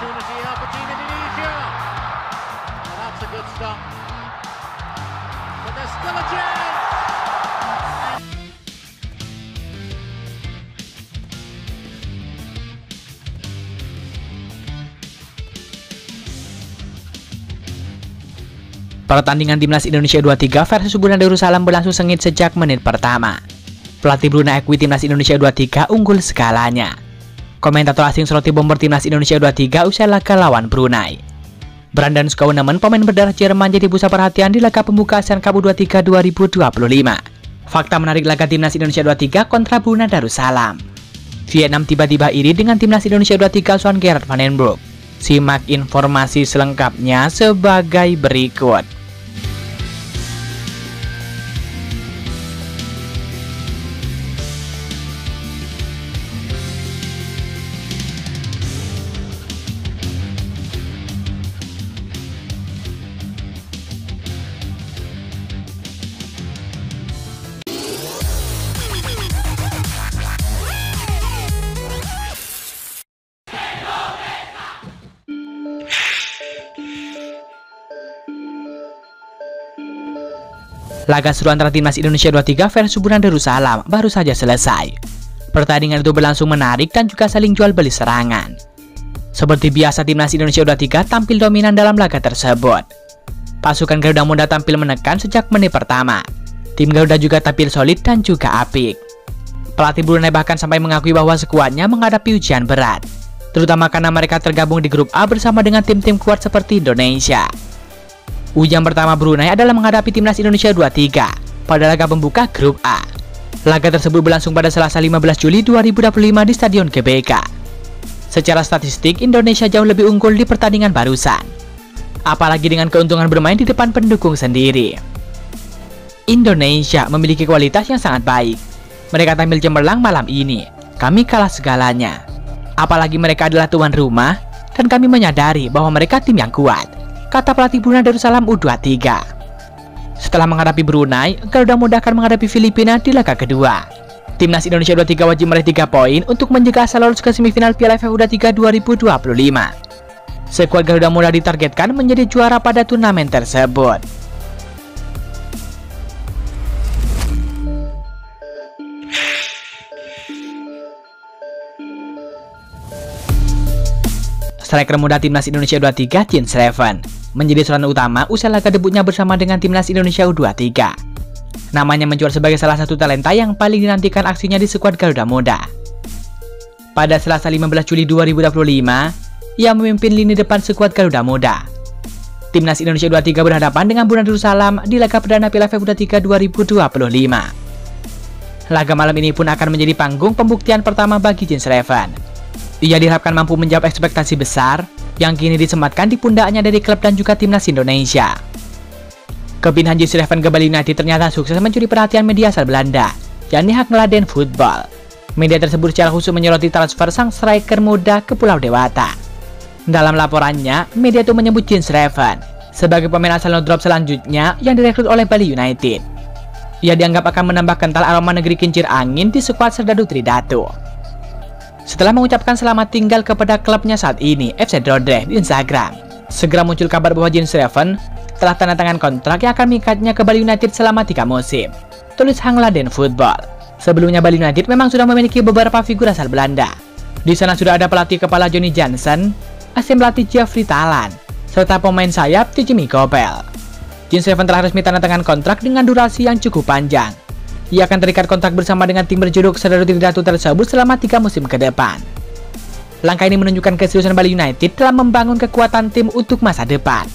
opportunity Indonesia. And that's a good stop. But there's still a chance. Pertandingan timnas Indonesia U23 versus Brunei Darussalam berlangsung sengit sejak menit pertama. Pelatih Brunei akui timnas Indonesia U23 unggul segalanya. Komentator asing soroti bomber timnas Indonesia U23 usai laga lawan Brunei. Brandon Schooneman, pemain berdarah Jerman, jadi pusat perhatian di laga pembuka ASEAN Cup U23 2025. Fakta menarik laga timnas Indonesia U23 kontra Brunei Darussalam. Vietnam tiba-tiba iri dengan timnas Indonesia U23 asuhan Gerard van den Broek. Simak informasi selengkapnya sebagai berikut. Laga seru antara timnas Indonesia U23 versus Brunei Darussalam baru saja selesai. Pertandingan itu berlangsung menarik dan juga saling jual beli serangan. Seperti biasa, timnas Indonesia U23 tampil dominan dalam laga tersebut. Pasukan Garuda Muda tampil menekan sejak menit pertama. Tim Garuda juga tampil solid dan juga apik. Pelatih Brunei bahkan sampai mengakui bahwa skuadnya menghadapi ujian berat, terutama karena mereka tergabung di grup A bersama dengan tim-tim kuat seperti Indonesia. Ujian pertama Brunei adalah menghadapi timnas Indonesia U23 pada laga pembuka grup A. Laga tersebut berlangsung pada Selasa 15 Juli 2025 di Stadion GBK. Secara statistik, Indonesia jauh lebih unggul di pertandingan barusan, apalagi dengan keuntungan bermain di depan pendukung sendiri. Indonesia memiliki kualitas yang sangat baik. Mereka tampil cemerlang malam ini. Kami kalah segalanya. Apalagi mereka adalah tuan rumah dan kami menyadari bahwa mereka tim yang kuat, kata pelatih Brunei Darussalam U23. Setelah menghadapi Brunei, Garuda Muda akan menghadapi Filipina di laga kedua. Timnas Indonesia U23 wajib meraih 3 poin untuk mencegah asal lolos ke semifinal Piala AFF U23 2025. Skuad Garuda Muda ditargetkan menjadi juara pada turnamen tersebut. Striker muda timnas Indonesia U23 Jean Schreven menjadi sorotan utama usai laga debutnya bersama dengan timnas Indonesia U23. Namanya mencuat sebagai salah satu talenta yang paling dinantikan aksinya di skuad Garuda Muda. Pada Selasa 15 Juli 2025, ia memimpin lini depan skuad Garuda Muda. Timnas Indonesia U23 berhadapan dengan Brunei Darussalam di laga perdana Piala AFF U23 2025. Laga malam ini pun akan menjadi panggung pembuktian pertama bagi Jean Schreven. Ia diharapkan mampu menjawab ekspektasi besar yang kini disematkan di pundaknya dari klub dan juga timnas Indonesia. Kepindahan Jean Schreven ke Bali United ternyata sukses mencuri perhatian media asal Belanda, yakni Hangladen Football. Media tersebut secara khusus menyoroti transfer sang striker muda ke Pulau Dewata. Dalam laporannya, media itu menyebut Jean Schreven sebagai pemain asal no drop selanjutnya yang direkrut oleh Bali United. Ia dianggap akan menambah kental aroma negeri kincir angin di skuad Serdadu Tridatu. Setelah mengucapkan selamat tinggal kepada klubnya saat ini, FC Dordrecht, di Instagram, segera muncul kabar bahwa Jean Schreven telah tanda tangan kontrak yang akan mengikatnya ke Bali United selama 3 musim. Tulis Hangladen Football. Sebelumnya Bali United memang sudah memiliki beberapa figur asal Belanda. Di sana sudah ada pelatih kepala Johnny Jansen, asisten pelatih Jeffrey Talan, serta pemain sayap Jimmy Gopel. Jean Schreven telah resmi tanda tangan kontrak dengan durasi yang cukup panjang. Ia akan terikat kontrak bersama dengan tim berjuluk Serdadu Tridatu tersebut selama 3 musim ke depan. Langkah ini menunjukkan keseriusan Bali United dalam membangun kekuatan tim untuk masa depan.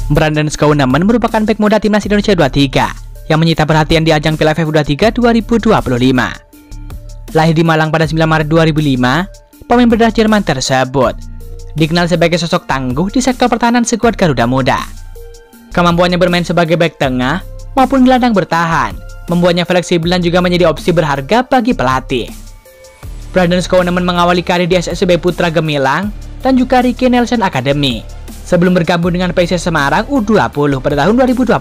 Brandon Schooneman merupakan bek muda timnas Indonesia U23 yang menyita perhatian di ajang Piala AFF U23 2025. Lahir di Malang pada 9 Maret 2005, pemain berdarah Jerman tersebut dikenal sebagai sosok tangguh di sektor pertahanan skuad Garuda Muda. Kemampuannya bermain sebagai bek tengah maupun gelandang bertahan membuatnya fleksibel dan juga menjadi opsi berharga bagi pelatih. Brandon Schooneman mengawali karir di SSB Putra Gemilang dan juga Ricky Nelson Academy sebelum bergabung dengan PSIS Semarang U20 pada tahun 2021.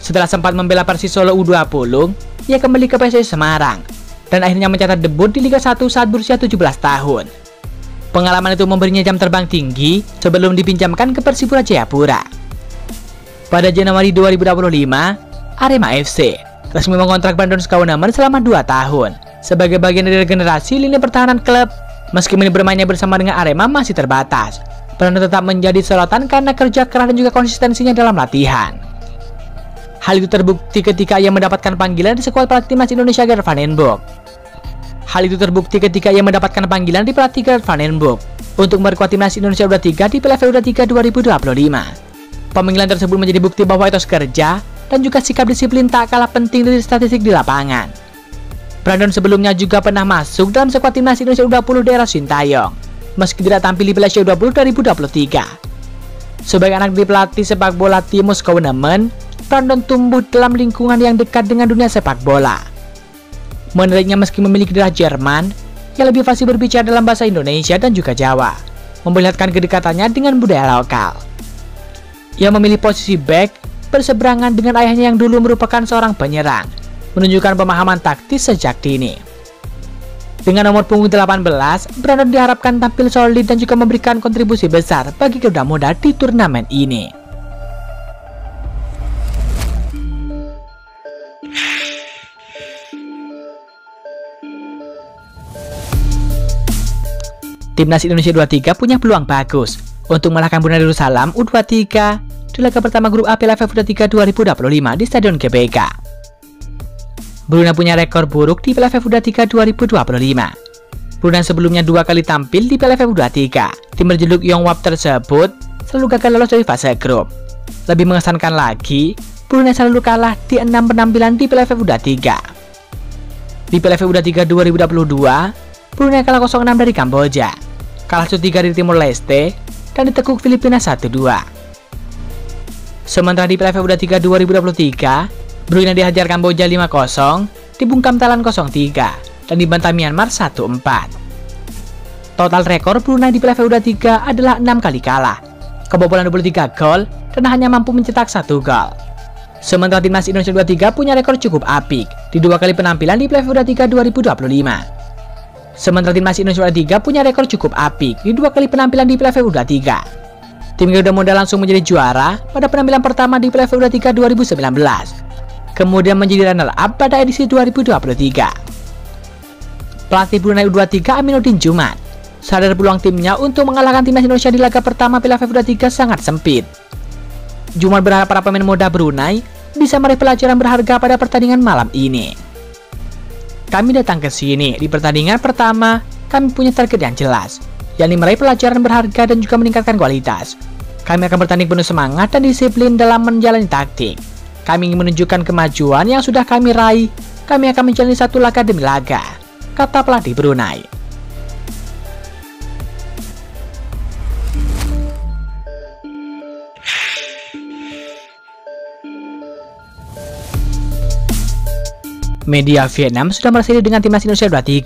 Setelah sempat membela Persis Solo U20, ia kembali ke PSIS Semarang dan akhirnya mencatat debut di Liga 1 saat berusia 17 tahun. Pengalaman itu memberinya jam terbang tinggi sebelum dipinjamkan ke Persipura Jayapura. Pada Januari 2025, Arema FC resmi mengontrak Brandon Schooneman selama 2 tahun sebagai bagian dari regenerasi lini pertahanan klub. Meski bermainnya bersama dengan Arema masih terbatas, Brandon tetap menjadi sorotan karena kerja keras dan juga konsistensinya dalam latihan. Hal itu terbukti ketika ia mendapatkan panggilan di skuad pelatih timnas Indonesia Gert van den Boek. Untuk memperkuat timnas Indonesia U23 di Piala AFF U23 2025. Pemanggilan tersebut menjadi bukti bahwa etos kerja dan juga sikap disiplin tak kalah penting dari statistik di lapangan. Brandon sebelumnya juga pernah masuk dalam skuad timnas Indonesia U20 di era Sintayong, meski tidak tampil di Piala AFF U20 2023. Sebagai anak dari pelatih sepak bola Timo Schooneman, Brandon tumbuh dalam lingkungan yang dekat dengan dunia sepak bola. Menariknya, meski memiliki darah Jerman, ia lebih fasih berbicara dalam bahasa Indonesia dan juga Jawa, memperlihatkan kedekatannya dengan budaya lokal. Ia memilih posisi back berseberangan dengan ayahnya yang dulu merupakan seorang penyerang, menunjukkan pemahaman taktis sejak dini. Dengan nomor punggung 18, Brandon diharapkan tampil solid dan juga memberikan kontribusi besar bagi Garuda Muda di turnamen ini. Timnas Indonesia U23 punya peluang bagus untuk mengalahkan Brunei Darussalam U23 di laga pertama grup A Piala AFF U23 2025 di Stadion GBK. Brunei punya rekor buruk di Piala AFF U23 2025. Brunei sebelumnya 2 kali tampil di Piala AFF U23. Tim berjuluk Yonghap tersebut selalu gagal lolos dari fase grup. Lebih mengesankan lagi, Brunei selalu kalah di 6 penampilan di Piala AFF U23. Di Piala AFF U23 2022, Brunei kalah 0-6 dari Kamboja, kalah 1-3 dari Timor Leste, dan ditekuk Filipina 1-2. Sementara di Piala AFF U23 2023, Brunei dihajar Kamboja 5-0, dibungkam Thailand 0-3, dan dibantai Myanmar 1-4. Total rekor Brunei di Piala AFF U23 adalah 6 kali kalah, kebobolan 23 gol, dan hanya mampu mencetak 1 gol. Sementara timnas Indonesia U23 punya rekor cukup apik di 2 kali penampilan di Piala AFF U23 2025. Sementara timnas Indonesia U23 punya rekor cukup apik di 2 kali penampilan di Piala AFF U23. Tim Garuda Muda langsung menjadi juara pada penampilan pertama di Piala AFF U23 2019, kemudian menjadi runner-up pada edisi 2023. Pelatih Brunei U23 Aminuddin Jumat sadar peluang timnya untuk mengalahkan timnas Indonesia di laga pertama Piala AFF U23 sangat sempit. Jumat berharap para pemain muda Brunei bisa meraih pelajaran berharga pada pertandingan malam ini. Kami datang ke sini di pertandingan pertama, kami punya target yang jelas, yakni meraih pelajaran berharga dan juga meningkatkan kualitas. Kami akan bertanding penuh semangat dan disiplin dalam menjalani taktik. Kami ingin menunjukkan kemajuan yang sudah kami raih. Kami akan menjalani satu laga demi laga, kata pelatih Brunei. Media Vietnam sudah merasa dengan timnas Indonesia U23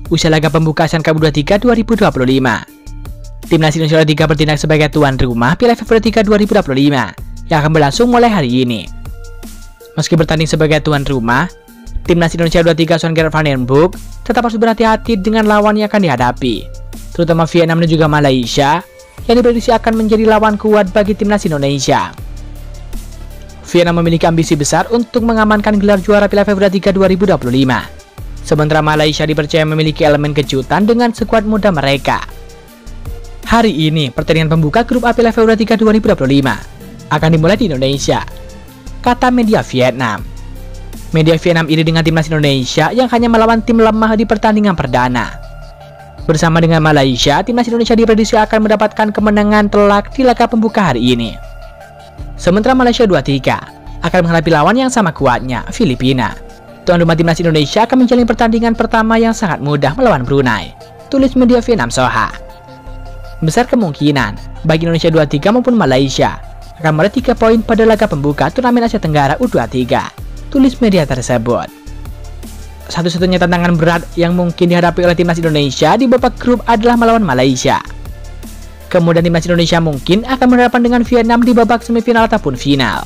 usai laga pembuka Asian Cup U23 2025. Timnas Indonesia U23 bertindak sebagai tuan rumah Piala AFF U23 2025 yang akan berlangsung mulai hari ini. Meski bertanding sebagai tuan rumah, timnas Indonesia U23 asuhan Gert van den Boek tetap harus berhati-hati dengan lawan yang akan dihadapi, terutama Vietnam dan juga Malaysia yang diprediksi akan menjadi lawan kuat bagi timnas Indonesia. Vietnam memiliki ambisi besar untuk mengamankan gelar juara Piala AFF U23 2025. Sementara Malaysia dipercaya memiliki elemen kejutan dengan skuad muda mereka. Hari ini, pertandingan pembuka grup A Piala AFF U23 2025 akan dimulai di Indonesia, kata media Vietnam. Media Vietnam iri dengan timnas Indonesia yang hanya melawan tim lemah di pertandingan perdana. Bersama dengan Malaysia, timnas Indonesia diprediksi akan mendapatkan kemenangan telak di laga pembuka hari ini. Sementara Malaysia U23 akan menghadapi lawan yang sama kuatnya, Filipina. Tuan rumah timnas Indonesia akan menjalani pertandingan pertama yang sangat mudah melawan Brunei, tulis media Vietnam Soha. Besar kemungkinan bagi Indonesia U23 maupun Malaysia akan meraih 3 poin pada laga pembuka turnamen Asia Tenggara U23, tulis media tersebut. Satu-satunya tantangan berat yang mungkin dihadapi oleh timnas Indonesia di babak grup adalah melawan Malaysia. Kemudian timnas Indonesia mungkin akan berhadapan dengan Vietnam di babak semifinal ataupun final.